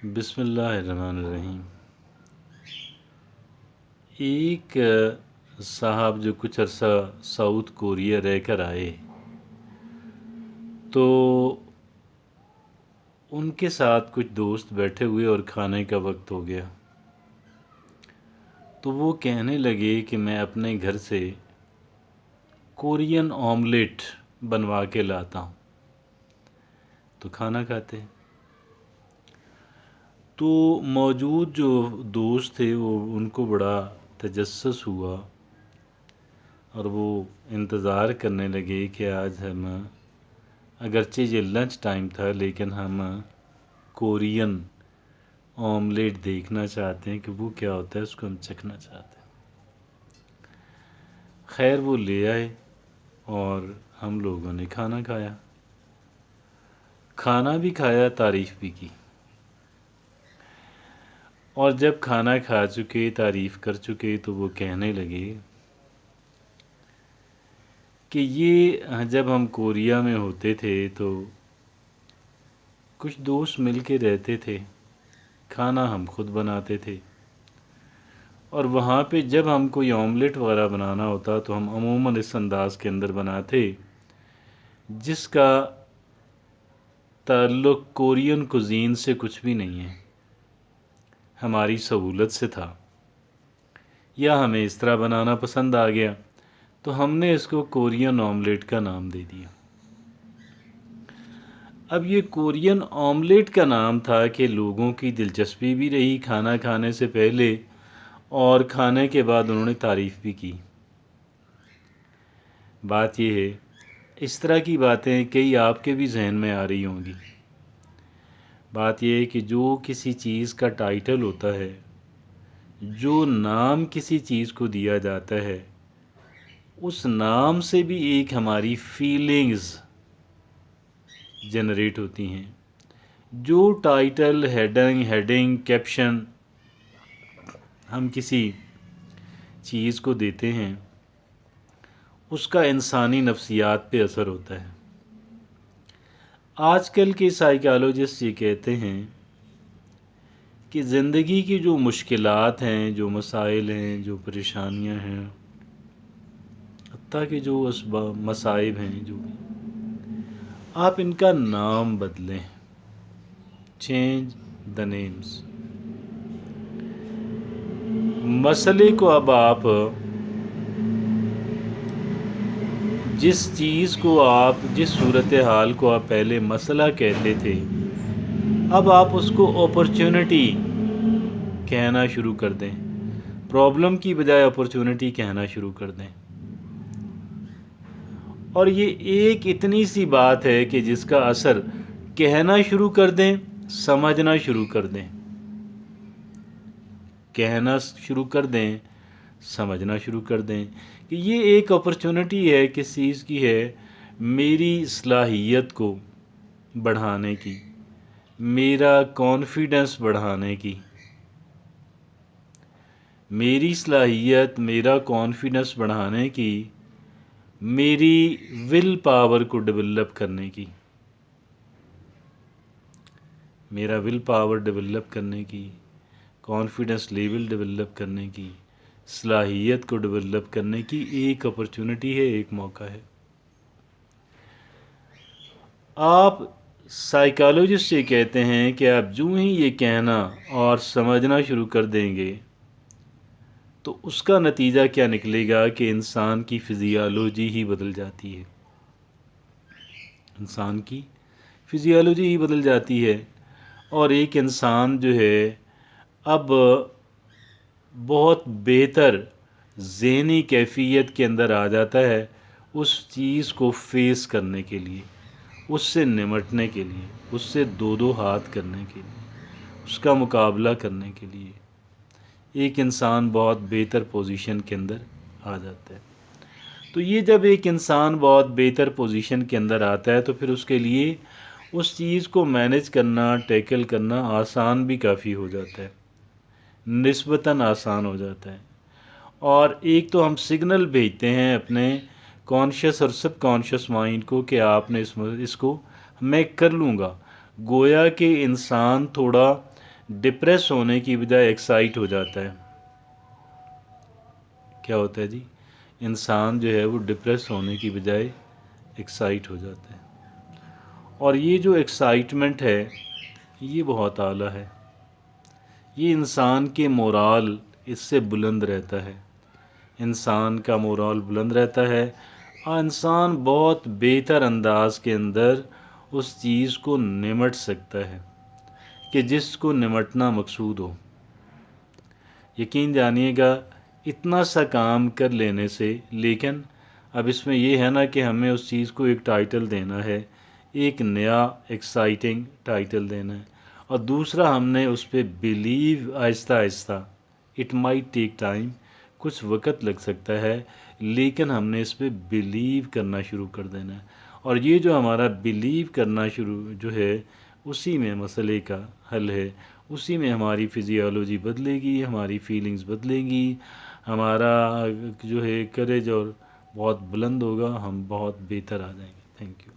بسم اللہ الرحمن الرحیم۔ ایک صاحب جو کچھ عرصہ ساؤتھ کوریا رہ کر آئے تو ان کے ساتھ کچھ دوست بیٹھے ہوئے اور کھانے کا وقت ہو گیا تو وہ کہنے لگے کہ میں اپنے گھر سے کورین آملیٹ بنوا کے لاتا ہوں تو کھانا کھاتے ہیں۔ تو موجود جو دوست تھے وہ ان کو بڑا تجسس ہوا اور وہ انتظار کرنے لگے کہ آج ہم اگرچہ یہ لنچ ٹائم تھا لیکن ہم کورین آملیٹ دیکھنا چاہتے ہیں کہ وہ کیا ہوتا ہے، اس کو ہم چکھنا چاہتے ہیں۔ خیر وہ لے آئے اور ہم لوگوں نے کھانا کھایا، کھانا بھی کھایا، تعریف بھی کی، اور جب کھانا کھا چکے، تعریف کر چکے تو وہ کہنے لگے کہ یہ جب ہم کوریا میں ہوتے تھے تو کچھ دوست مل کے رہتے تھے، کھانا ہم خود بناتے تھے، اور وہاں پہ جب ہم کوئی آملیٹ وغیرہ بنانا ہوتا تو ہم عموماً اس انداز کے اندر بناتے جس کا تعلق کورین کوزین سے کچھ بھی نہیں ہے، ہماری سہولت سے تھا یا ہمیں اس طرح بنانا پسند آ گیا تو ہم نے اس کو کورین آملیٹ کا نام دے دیا۔ اب یہ کورین آملیٹ کا نام تھا کہ لوگوں کی دلچسپی بھی رہی کھانا کھانے سے پہلے، اور کھانے کے بعد انہوں نے تعریف بھی کی۔ بات یہ ہے، اس طرح کی باتیں کئی آپ کے بھی ذہن میں آ رہی ہوں گی۔ بات یہ ہے کہ جو کسی چیز کا ٹائٹل ہوتا ہے، جو نام کسی چیز کو دیا جاتا ہے، اس نام سے بھی ایک ہماری فیلنگز جنریٹ ہوتی ہیں۔ جو ٹائٹل، ہیڈنگ، کیپشن ہم کسی چیز کو دیتے ہیں اس کا انسانی نفسیات پہ اثر ہوتا ہے۔ آج کل کے سائیکالوجسٹ یہ کہتے ہیں کہ زندگی کی جو مشکلات ہیں، جو مسائل ہیں، جو پریشانیاں ہیں، حتیٰ کہ جو مصائب ہیں، جو آپ ان کا نام بدلیں، چینج دا نیمز۔ مسئلے کو اب آپ جس چیز کو جس صورتحال کو آپ پہلے مسئلہ کہتے تھے، اب آپ اس کو اپرچونٹی کہنا شروع کر دیں، پرابلم کی بجائے اپرچونٹی کہنا شروع کر دیں۔ اور یہ ایک اتنی سی بات ہے کہ جس کا اثر کہنا شروع کر دیں، سمجھنا شروع کر دیں، کہنا شروع کر دیں، سمجھنا شروع کر دیں کہ یہ ایک اپرچونٹی ہے، کس چیز کی ہے، میری صلاحیت کو بڑھانے کی، میرا کانفیڈنس بڑھانے کی، میری صلاحیت، میرا کانفیڈنس بڑھانے کی، میری ول پاور کو ڈیولپ کرنے کی، میرا ول پاور ڈیولپ کرنے کی، کانفیڈنس لیول ڈیولپ کرنے کی، صلاحیت کو ڈیولپ کرنے کی ایک اپرچونٹی ہے، ایک موقع ہے۔ آپ سائیکالوجسٹ یہ کہتے ہیں کہ آپ جو ہی یہ کہنا اور سمجھنا شروع کر دیں گے تو اس کا نتیجہ کیا نکلے گا کہ انسان کی فزیالوجی ہی بدل جاتی ہے، انسان کی فزیالوجی ہی بدل جاتی ہے، اور ایک انسان جو ہے اب بہت بہتر ذہنی کیفیت کے اندر آ جاتا ہے اس چیز کو فیس کرنے کے لیے، اس سے نمٹنے کے لیے، اس سے دو ہاتھ کرنے کے لیے، اس کا مقابلہ کرنے کے لیے ایک انسان بہت بہتر پوزیشن کے اندر آ جاتا ہے۔ تو یہ جب ایک انسان بہت بہتر پوزیشن کے اندر آتا ہے تو پھر اس کے لیے اس چیز کو مینج کرنا، ٹیکل کرنا آسان بھی کافی ہو جاتا ہے، نسبتاً آسان ہو جاتا ہے۔ اور ایک تو ہم سگنل بھیجتے ہیں اپنے کانشیس اور سب کانشیس مائنڈ کو کہ آپ نے اس کو میں کر لوں گا، گویا کہ انسان تھوڑا ڈپریس ہونے کی بجائے ایکسائٹ ہو جاتا ہے. کیا ہوتا ہے جی؟ انسان جو ہے وہ ڈپریس ہونے کی بجائے ایکسائٹ ہو جاتا ہے. اور یہ جو ایکسائٹمنٹ ہے یہ بہت اعلیٰ ہے. یہ انسان کے مورال اس سے بلند رہتا ہے. انسان کا مورال بلند رہتا ہے اور انسان بہت بہتر انداز کے اندر اس چیز کو نمٹ سکتا ہے کہ جس کو نمٹنا مقصود ہو. یقین جانیے گا اتنا سا کام کر لینے سے، لیکن اب اس میں یہ ہے نا کہ ہمیں اس چیز کو ایک ٹائٹل دینا ہے، ایک نیا ایکسائٹنگ ٹائٹل دینا ہے، اور دوسرا ہم نے اس پہ بلیو آہستہ آہستہ، اٹ مائٹ ٹیک ٹائم، کچھ وقت لگ سکتا ہے، لیکن ہم نے اس پہ بلیو کرنا شروع کر دینا ہے. اور یہ جو ہمارا بلیو کرنا شروع جو ہے اسی میں مسئلے کا حل ہے. اسی میں ہماری فزیالوجی بدلے گی، ہماری فیلنگز بدلیں گی، ہمارا جو ہے کریج اور بہت بلند ہوگا، ہم بہت بہتر آ جائیں گے. Thank you.